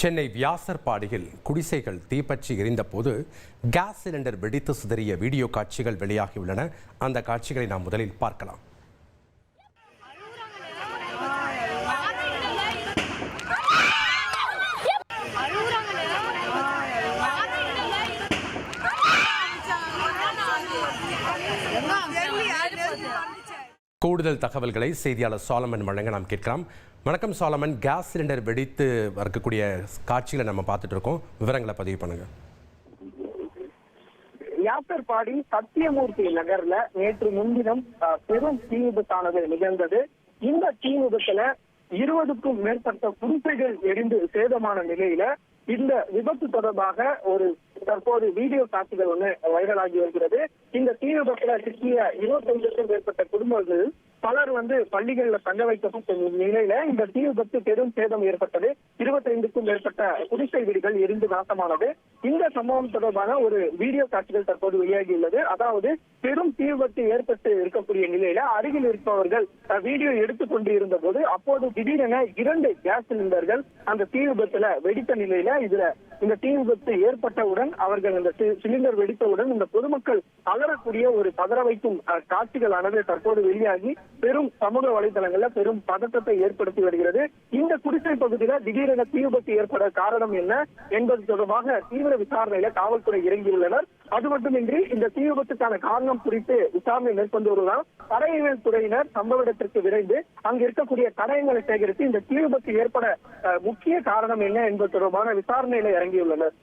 சென்னை வியாசர்பாடியில் குடிசைகள் தீப்பற்றி எரிந்தபோது gas cylinder வெடித்து சிதறிய வீடியோ காட்சிகள் வெளியாகியுள்ளன. அந்த காட்சிகளை நாம் முதலில் பார்க்கலாம். கூடுதல் தகவல்களை செய்தியாளர் சாலமன் வழங்க நாம் கேட்கலாம். வணக்கம் சாலமன், கேஸ் சிலிண்டர் வெடித்து இருக்கக்கூடிய காட்சிகளை நம்ம பார்த்துட்டு இருக்கோம், விவரங்களை பதிவு பண்ணுங்க. வியாசர்பாடி சத்தியமூர்த்தி நகர்ல நேற்று முன்தினம் பெரும் தீ விபத்தானது நிகழ்ந்தது. இந்த தீ விபத்துல 20க்கும் மேற்பட்ட குடிசைகள் எரிந்து சேதமான நிலையில இந்த விபத்து தொடர்பாக ஒரு தற்போது வீடியோ காட்சிகள் ஒண்ணு வைரலாகி வருகிறது. இந்த தீ விபத்துல சிக்கிய 25க்கும் மேற்பட்ட குடும்பங்கள் பலர் பள்ளிகள்ல தங்க வைக்கப்பட்ட நிலையில இந்த தீ விபத்து பெரும் சேதம் ஏற்பட்டது. 25க்கும் மேற்பட்ட குடிசை வீடுகள் எரிந்து நாசமானது. இந்த சம்பவம் தொடர்பான ஒரு வீடியோ காட்சிகள் தற்போது வெளியாகியுள்ளது. அதாவது பெரும் தீ விபத்து ஏற்பட்டு இருக்கக்கூடிய நிலையில அருகில் இருப்பவர்கள் வீடியோ எடுத்துக்கொண்டு இருந்த போது அப்போது திடீரென 2 கேஸ் சிலிண்டர்கள் அந்த தீ விபத்துல வெடித்த நிலையில இந்த தீ விபத்து ஏற்பட்டவுடன் அவர்கள் அந்த சிலிண்டர் வெடித்தவுடன் இந்த பொதுமக்கள் அலறக்கூடிய ஒரு பதற வைக்கும் காட்சிகளானது தற்போது வெளியாகி பெரும் சமூக வலைதளங்கள்ல பெரும் பதற்றத்தை ஏற்படுத்தி வருகிறது. இந்த குடிசை பகுதியில திடீரென தீ விபத்து ஏற்பட காரணம் என்ன என்பது தொடர்பாக தீவிர விசாரணையில காவல்துறை இறங்கியுள்ளனர். அது மட்டுமின்றி இந்த தீ விபத்துக்கான காரணம் குறித்து விசாரணை மேற்கொண்டு வருவதால் தடயவியல் துறையினர் சம்பவ இடத்திற்கு விரைந்து அங்கு இருக்கக்கூடிய தடயங்களை சேகரித்து இந்த தீ விபத்து ஏற்பட முக்கிய காரணம் என்ன என்பது தொடர்பான விசாரணையில இறங்கியுள்ளனர்.